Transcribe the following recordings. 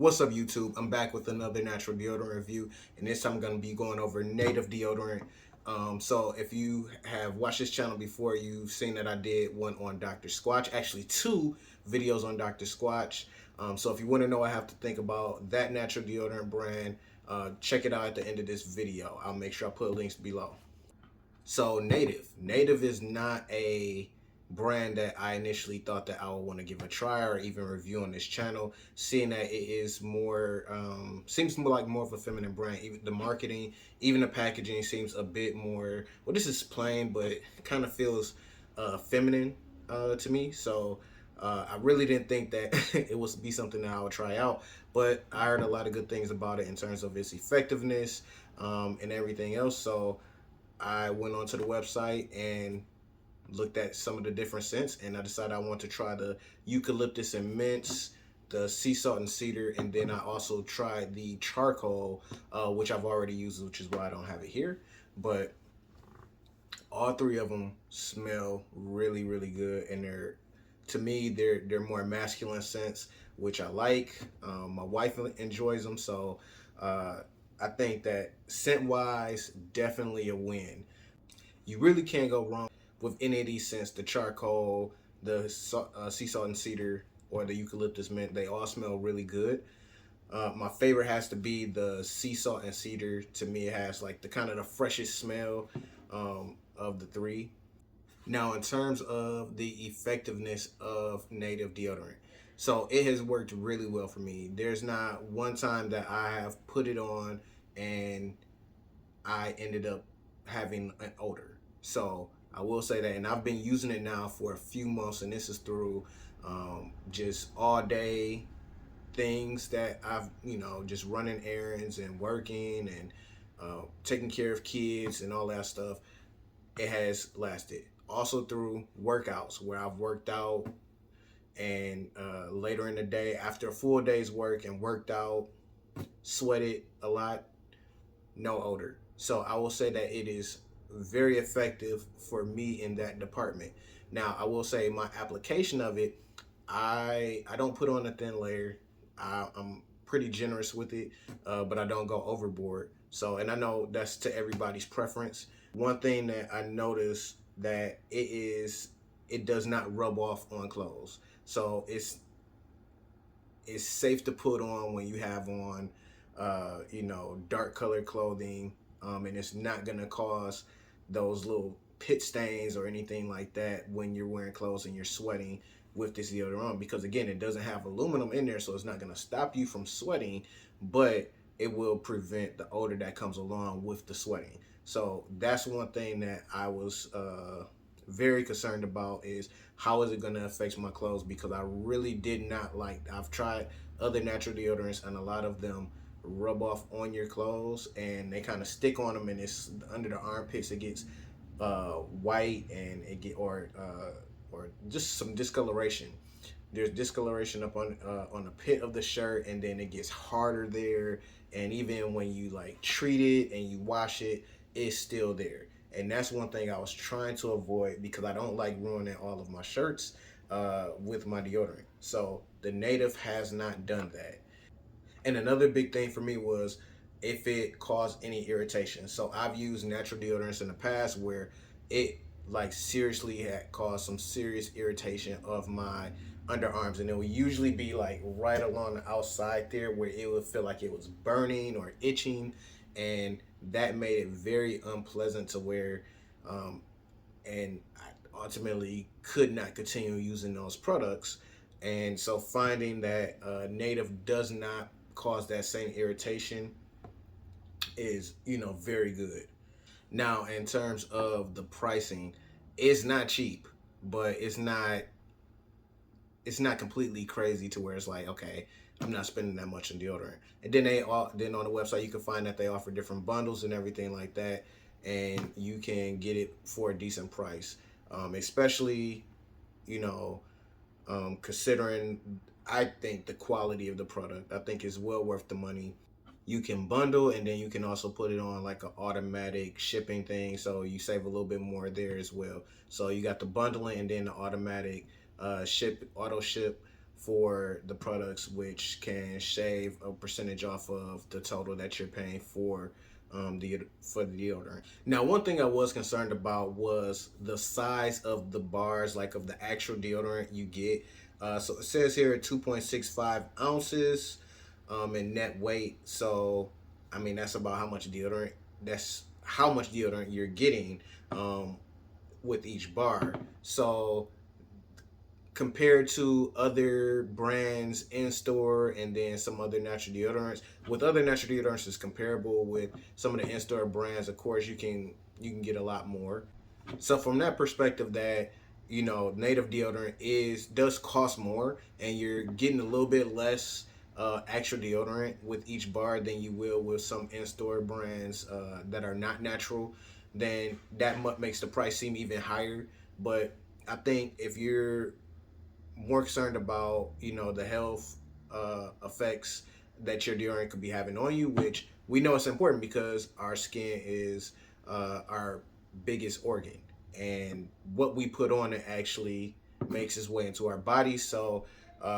What's up, YouTube? I'm back with another natural deodorant review, and this time I'm going to be going over Native Deodorant. So if you have watched this channel before, you've seen that I did one on Dr. Squatch, actually two videos on Dr. Squatch. So if you want to know what I have to think about that natural deodorant brand, check it out at the end of this video. I'll make sure I put links below. So Native is not a brand that I initially thought that I would want to give a try or even review on this channel, seeing that it is more seems more like more of a feminine brand. Even the marketing, even the packaging seems a bit more, well, this is plain, but it kind of feels feminine to me. So I really didn't think that it would be something that I would try out, but I heard a lot of good things about it in terms of its effectiveness and everything else. So I went onto the website and looked at some of the different scents, and I decided I want to try the eucalyptus and mints, the sea salt and cedar, and then I also tried the charcoal, which I've already used, which is why I don't have it here. But all three of them smell really, really good, and to me, they're more masculine scents, which I like. My wife enjoys them, so I think that scent wise, definitely a win. You really can't go wrong with any of these scents. The charcoal, the sea salt and cedar, or the eucalyptus mint, they all smell really good. My favorite has to be the sea salt and cedar. To me, it has like the kind of the freshest smell of the three. Now, in terms of the effectiveness of Native deodorant, so it has worked really well for me. There's not one time that I have put it on and I ended up having an odor. So I will say that, and I've been using it now for a few months, and this is through just all day things that I've, just running errands and working and taking care of kids and all that stuff. It has lasted. Also through workouts where I've worked out and later in the day after a full day's work and worked out, sweated a lot, no odor. So I will say that it is very effective for me in that department. Now I will say my application of it, I don't put on a thin layer. I'm pretty generous with it, but I don't go overboard. So, and I know that's to everybody's preference. One thing that I noticed that it does not rub off on clothes. So it's safe to put on when you have on dark colored clothing, and it's not gonna cause those little pit stains or anything like that when you're wearing clothes and you're sweating with this deodorant, because again, it doesn't have aluminum in there, so it's not gonna stop you from sweating, but it will prevent the odor that comes along with the sweating. So that's one thing that I was very concerned about, is how is it going to affect my clothes, because I really did not like, I've tried other natural deodorants and a lot of them rub off on your clothes and they kind of stick on them, and it's under the armpits, it gets white, and it get or just some discoloration. There's discoloration up on the pit of the shirt, and then it gets harder there, and even when you like treat it and you wash it, it's still there. And that's one thing I was trying to avoid, because I don't like ruining all of my shirts with my deodorant. So the Native has not done that. And another big thing for me was if it caused any irritation. So I've used natural deodorants in the past where it like seriously had caused some serious irritation of my underarms, and it would usually be like right along the outside there where it would feel like it was burning or itching, and that made it very unpleasant to wear, and I ultimately could not continue using those products. And so finding that Native does not cause that same irritation is, very good. Now, in terms of the pricing, it's not cheap, but it's not completely crazy to where it's like, okay, I'm not spending that much on deodorant. And then then on the website you can find that they offer different bundles and everything like that, and you can get it for a decent price. Especially, considering, I think the quality of the product, I think is well worth the money. You can bundle, and then you can also put it on like an automatic shipping thing, so you save a little bit more there as well. So you got the bundling and then the automatic auto ship for the products, which can shave a percentage off of the total that you're paying for for the deodorant. Now, one thing I was concerned about was the size of the bars, like of the actual deodorant you get. So it says here 2.65 ounces in net weight. So, I mean, that's about how much deodorant. That's how much deodorant you're getting with each bar. So compared to other brands in store and then some other natural deodorants, with other natural deodorants is comparable with some of the in-store brands. Of course, you can get a lot more. So from that perspective, that native deodorant does cost more, and you're getting a little bit less actual deodorant with each bar than you will with some in-store brands that are not natural. Then that makes the price seem even higher. But I think if you're more concerned about the health effects that your deodorant could be having on you, which we know it's important because our skin is our biggest organ, and what we put on it actually makes its way into our body. So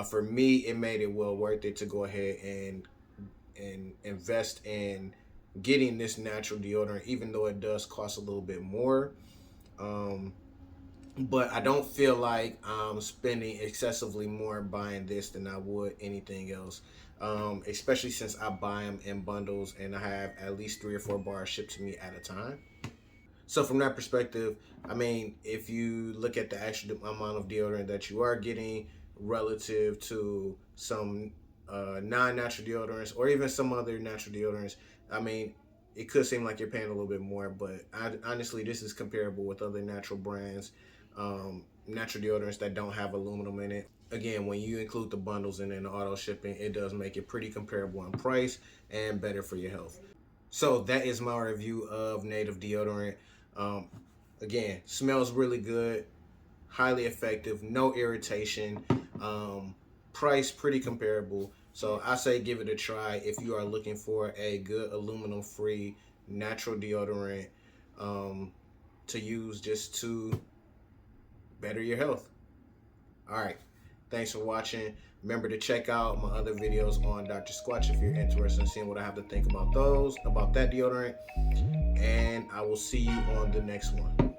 for me, it made it well worth it to go ahead and invest in getting this natural deodorant, even though it does cost a little bit more. Um, but I don't feel like I'm spending excessively more buying this than I would anything else. Especially since I buy them in bundles and I have at least 3 or 4 bars shipped to me at a time. So from that perspective, I mean, if you look at the actual amount of deodorant that you are getting relative to some non-natural deodorants or even some other natural deodorants, I mean, it could seem like you're paying a little bit more, but honestly, this is comparable with other natural brands, natural deodorants that don't have aluminum in it. Again, when you include the bundles and then the auto shipping, it does make it pretty comparable in price and better for your health. So that is my review of Native Deodorant. Um, Again, smells really good, highly effective, no irritation, price pretty comparable. So I say give it a try if you are looking for a good aluminum-free natural deodorant to use just to better your health. All right. Thanks for watching. Remember to check out my other videos on Dr. Squatch if you're interested in seeing what I have to think about that deodorant. And I will see you on the next one.